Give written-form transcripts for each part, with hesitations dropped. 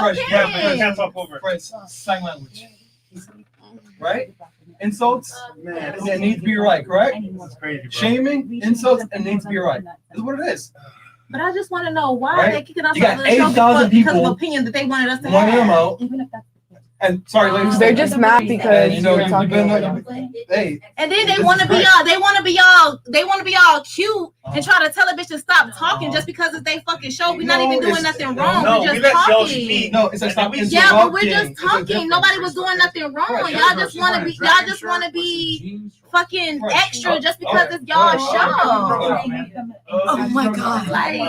okay. Yeah, but you can't talk over. Fresh, sign language. Right? Insults, it needs to be right, correct? That's crazy, bro. Shaming, insults, it needs to be right. That's what it is. But I just want to know why Right? they kicking us You got off of the show 8,000 because of people opinion that they wanted us to wanting them have. out. And sorry, ladies. They're just mad because you know, you're you've talking been over them. hey. And then they This want to is be great. all, they want to be all cute and try to tell a bitch to stop talking just because it's they fucking show. We're not No, even doing it's- nothing wrong. No, We're we just let y'all talking. speak. No, it's a stop Yeah, but we're interrupting. just It's a talking. difference. Nobody was doing nothing wrong. Right, Y'all just want to be. Y'all just want to be fucking Right. extra just because it's y'all show. Oh my god! Like,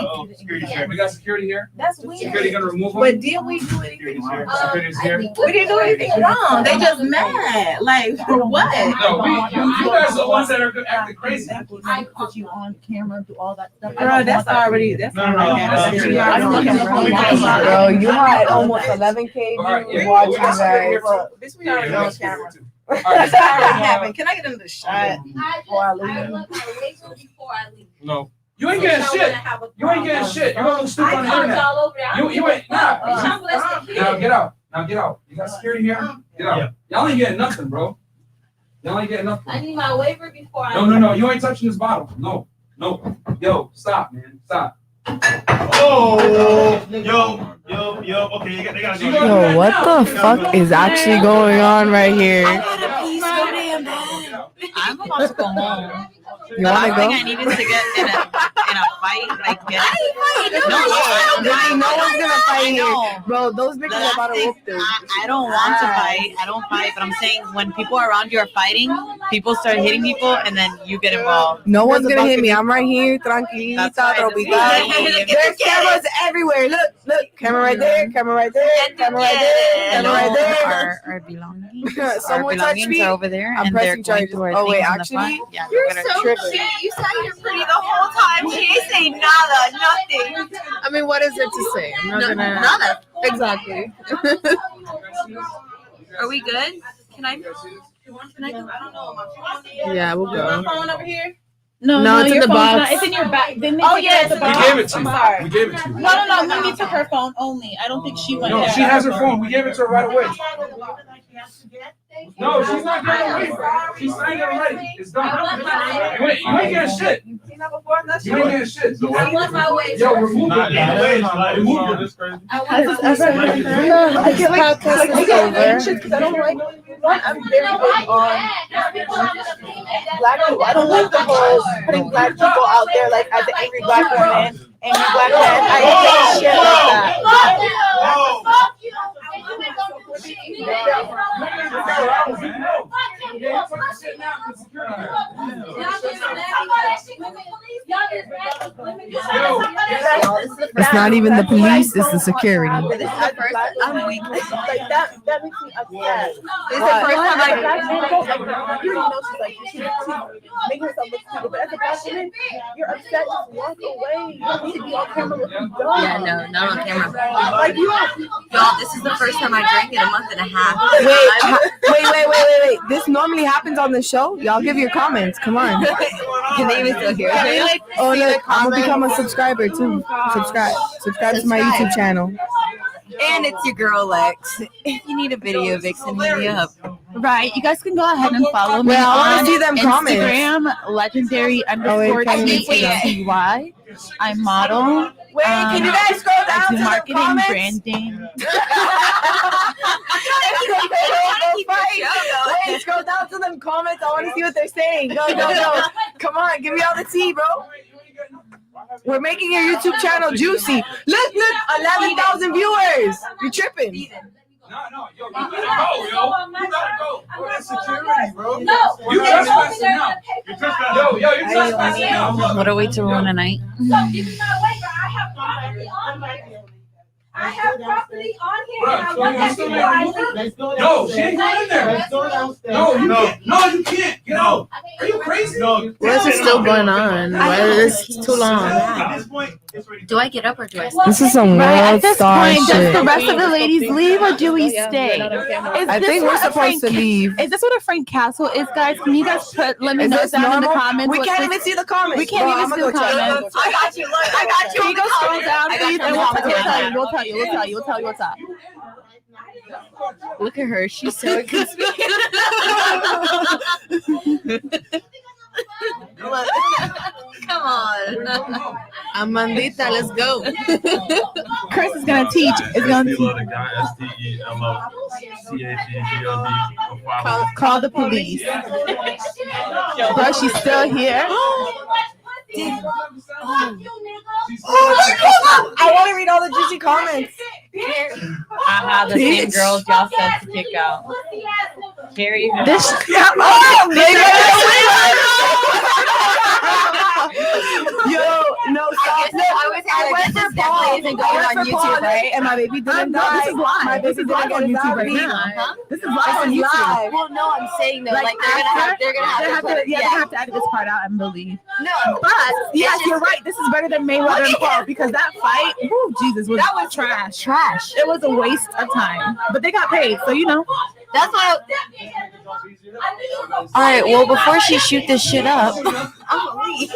We got security here. that's weird. Security gonna remove them. But did we do anything wrong? Security's here. We didn't do anything wrong. They just mad. Like for what? No, you guys are the ones that are acting crazy. I put you on camera, do all that stuff. Bro, that's already. That's No, that's security. Bro, you had almost 11K views watching that. Bitch, we already on camera. All right. That's already happened. Can I get another shot? I look at a waiver before I leave. No. You ain't getting shit. You ain't getting shit. You're gonna look stupid on the internet. all over there. You ain't nah. Now get out. Now get out. You got security here? Get out. Y'all ain't getting nothing, bro. Y'all ain't getting nothing. I need my waiver before I No. You ain't touching this bottle. No. Yo, stop, man. Stop. Oh, yo. Okay, they gotta go. Yo, what the fuck is actually going on right here? I'm about to go home. You wanna I think go? I needed to get in a fight. Like get No one's gonna fight here. Bro, those The bitches are last about to thing, whoop them. I don't want to fight. I don't fight, but I'm saying when people around you are fighting, people start hitting people, and then you get involved. No one's gonna hit me. I'm right here, tranquilita, That's why I just- tropical. There's cameras everywhere. Look, camera right there, camera right there, camera right there, camera right there. Our belongings. Our Someone touched belongings me. are over there, I'm and they're pressing going charges. through our Oh, wait, things in the actually, front. Yeah, you're they're gonna so trip. cute. You sat here pretty the whole time. She ain't say nada, nothing. I mean, what is there to say? I'm not gonna. Nada. Exactly. Are we good? Can I? Can I go? I don't know. Yeah, we'll My go. phone over here. No, it's in your the phone's box. not- It's in your back. Didn't they Oh, take it yeah, out the it's in We box? gave it to I'm you. sorry. We gave it to you. No. Mimi took her phone only. I don't think she went. No, there. she has her phone. We gave it to her right away. No, she's not getting away from it. She's signed it already. It's done. You ain't getting shit. You seen that before? That's You ain't getting shit. I want my waiver. Yo, remove it. Remove it. I want my I get like podcast is over. Because I don't like. I'm very big on black people. I don't like the whole putting black people out there like as an angry black woman, angry black man. I hate shit like that. Fuck you. It's not even the police, it's the security. This is the first time I'm weak. Like that makes me upset. This is the first time I. Black man, you already know she's like she's making herself look stupid, but as a black woman, you're upset. Just walk away. You don't need to be on camera looking dumb. Yeah, no, not on camera. Like you. Y'all, this is the first time I drank in a month and a half. Wait. This normally happens on the show. Y'all give your comments. Come on. Your name is still here. Oh, look, I'm gonna become a subscriber too. Subscribe to my YouTube channel. And it's your girl Lex. If you need a video vixen, hit me up. Right, you guys can go ahead and follow me Well, I wanna on see them comments. Instagram, legendary_TTY. I model. Wait, can you guys scroll I down do to the marketing, comments? branding. Wait, scroll down to them comments. I want to see what they're saying. Go. Come on, give me all the tea, bro. We're making your YouTube channel juicy. Look, 11,000 viewers. You're tripping. No, yo, you gotta go, yo. You gotta go. That's security, bro. No, You trespassing now. You're trespassing. Yo, you're trespassing now. What a way to ruin a night. So give me my waiver. I have property on here. I have property on here. And I want that before I leave. No, she ain't going in there. No, you can't. No, you can't. Get out. Are you crazy? No. What is still going on? Why is this too long? At this point, Do I get up or do I stay? This is some Right, at world this star point, does shit. the rest of the ladies leave or do we stay? I think we're supposed to leave. Is this what a Frank Castle is, guys? Can you guys let me Is know this down in the normal? comments? We what can't this- even see the comments. We can't Bro, even I'ma see the go check. comments. I got you. Look, I got you. Can you go scroll down, I got please? you. And we'll tell you Look at her. She's so inconspicuous. Come on. Amandita, let's go. Chris is gonna teach. Is gonna teach. Call the police. Bro, she's still here. I want to read all the juicy comments. Haha, the same girls y'all said to kick out. Carrie. This. Yo, no, stop. Look, I went for Paul. isn't going on YouTube, right? And my baby didn't die. This is live. My baby This is didn't live get on his YouTube right heartbeat. now. This is This live on is YouTube. live. Well, no, I'm saying though, Like, like they're gonna have They have to, to, yeah, they have to edit this part out and believe. no, But yes, just- you're right. This is better than Mayweather and Paul because that fight, oh Jesus, that was trash. trash. It was a waste of time. But they got paid, so you know. That's why. All right. Well, before she shoot this shit up, I'm gonna leave.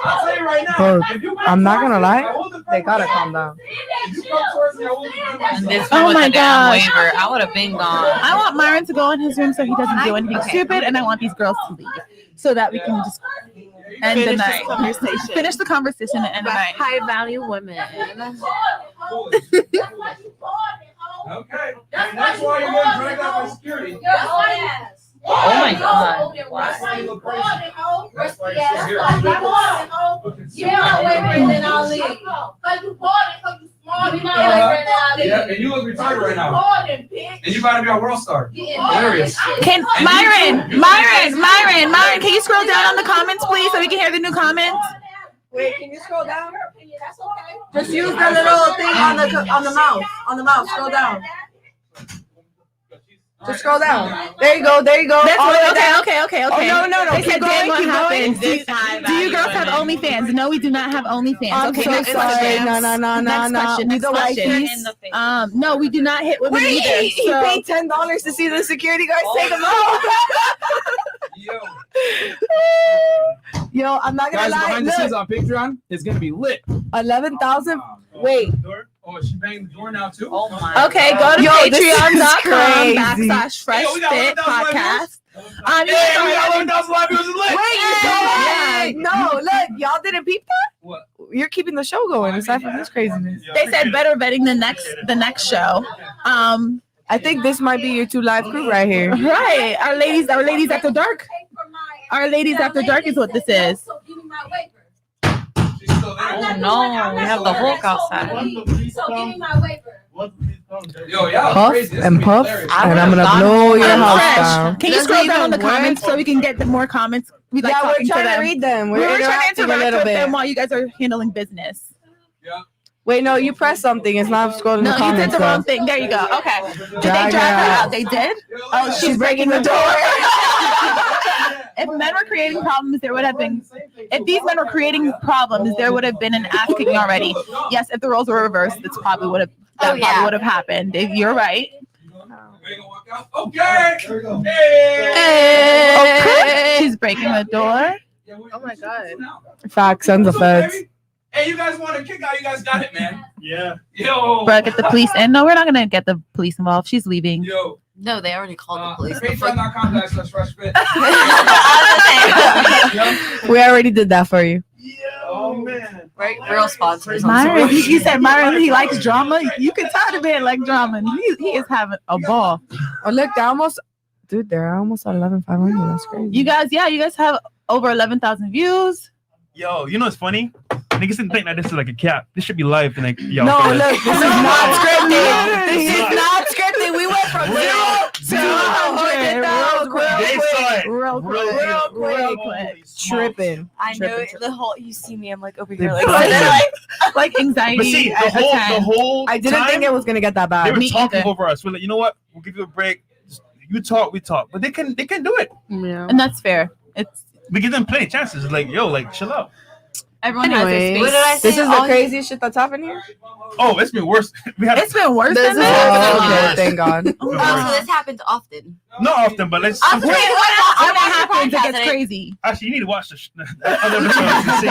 I'll tell you right now. Bro, if you I'm not gonna lie, I will defend they gotta you. calm down. If you come towards me, I will defend And myself. this Oh one with my the damn gosh. waiver, I would have been gone. I want Myron to go in his room so he doesn't do anything Okay. stupid, and I want these girls to leave so that we can just end the Finish this night. conversation. Finish the conversation and end the night. High value women. Okay. And that's why you're getting dragged out by security. Oh my God. That's why you look crazy. That's why Yeah, you're that's still why here. you not wavering and I'll leave. Cause you bought it, cause you smart, you not wavering and I'll leave. Yeah, and you look retarded right now. And you about to be a world star. Hilarious. Can Myron, can you scroll down on the comments, please, so we can hear the new comments? Wait, can you scroll down? That's okay. Just use the little thing on the mouse. On the mouse, scroll down. Just scroll down. There you go. There you go. That's All the way okay, down. okay. Oh, no. They said Keep then going, what keep happens? going. Do you girls have OnlyFans? No, we do not have OnlyFans. I'm Okay, so next sorry. question. No. Next question. Next The question. wifeys. No, we do not hit women Wait, either. he So. paid $10 to see the security guards take him out. Yo. Yo, I'm not gonna Guys, lie. behind the scenes Look, on Patreon, it's gonna be lit. 11,000. Wait. Oh, is she banging the door now too? Oh my. Okay, go to Yo, this is patreon.com crazy. /fresh Yo, we got fit 1,000 live podcast. Hey, we got 1,000 live viewers. It's lit. Wait, no, look, y'all didn't peep that? What? You're keeping the show going aside from this craziness. They said better vetting the next show. I think this might be your 2 live crew right here. Right. Our ladies after dark. Our ladies after dark is what this is. She's still there. Oh no, we have the Hulk outside. So give me my waiver. Yo, y'all Puff crazy. This and is puff, hilarious. and I'm gonna blow your I'm house fresh. down. Can you Doesn't scroll down on even the comments work. so we can get the more comments? We like Yeah, we're talking to trying to them. read them. We were trying to interacting a interact little with them bit. while you guys are handling business. Wait, no, you pressed something. It's not scrolling No, the you did comments. the wrong though. thing. There you go. Okay. Did they Drag drag her her out. out? They did? Oh, She's breaking the door. If men were creating problems, there would have been. If these men were creating problems, there would have been an ass kicking already. Yes, if the roles were reversed, that's probably would have. That probably would have happened. You're right. Okay. Okay. She's breaking the door. Oh my God. Facts, sons of feds. Hey, you guys want to kick out? You guys got it, man. Yeah. Yo. Bro, get the police in. No, we're not gonna get the police involved. She's leaving. Yo. No, they already called the police. Patreon.com/FreshFit. We already did that for you. Oh man. Right, real sponsors. I'm Myron, sorry. he said Myron, he likes drama. You can tell the man like drama. And he is having a ball. Oh, look, they're almost at 11,500. That's crazy. You guys have over 11,000 views. Yo, you know what's funny? Niggas didn't think that this is like a cap. This should be live and like yo. No, look, this is not scripted. This is Look. not scripted. We went from 0 to 100,000 They saw it. Real quick. real quick. quick. Tripping. I know Tripping. the whole. You see me, I'm like over They here, like. busted. Like anxiety. But see, the whole I didn't time, think it was gonna get that they bad. were Me talking either. over us. We're like, you know what? We'll give you a break. You talk, we talk. But they can do it. Yeah. And that's fair. It's We give them plenty of chances. It's like, yo, like chill out. Everyone has their space. What did I say? This is the craziest shit that's happened here. Oh, it's been worse. It's been worse This than is this. okay. Thank God. Oh, so this happens often. Not often, but let's. Wait, when that happens, it podcast, gets crazy. Actually, you need to watch the other episode to see.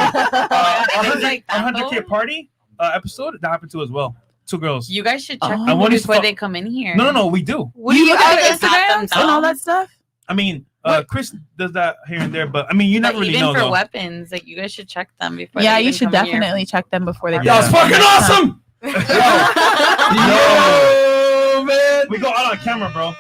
It's like that, 100K party episode that happened to as well. 2 girls. You guys should check Oh. them want to before fuck- they come in here. No, we do. What do you look at guys Instagrams and all that stuff? I mean, Chris does that here and there, but I mean, you never really even know for though. weapons, like you guys should check them before. Yeah, they you even should come in here. definitely check them before they. Yeah. That was fucking awesome. Yo, man. We go out on camera, bro.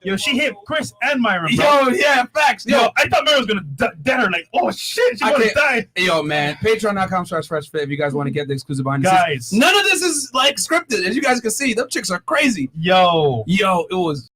Yo, she hit Chris and Myra, bro. Yo, yeah, facts. Yo, I thought Myra was gonna dead her. Like, oh shit, she's I gonna can't- die. Yo, man. Patreon.com/FreshFit if you guys want to get the exclusive behind the scenes. Guys, None of this is like scripted. As you guys can see, them chicks are crazy. yo, Yo, it was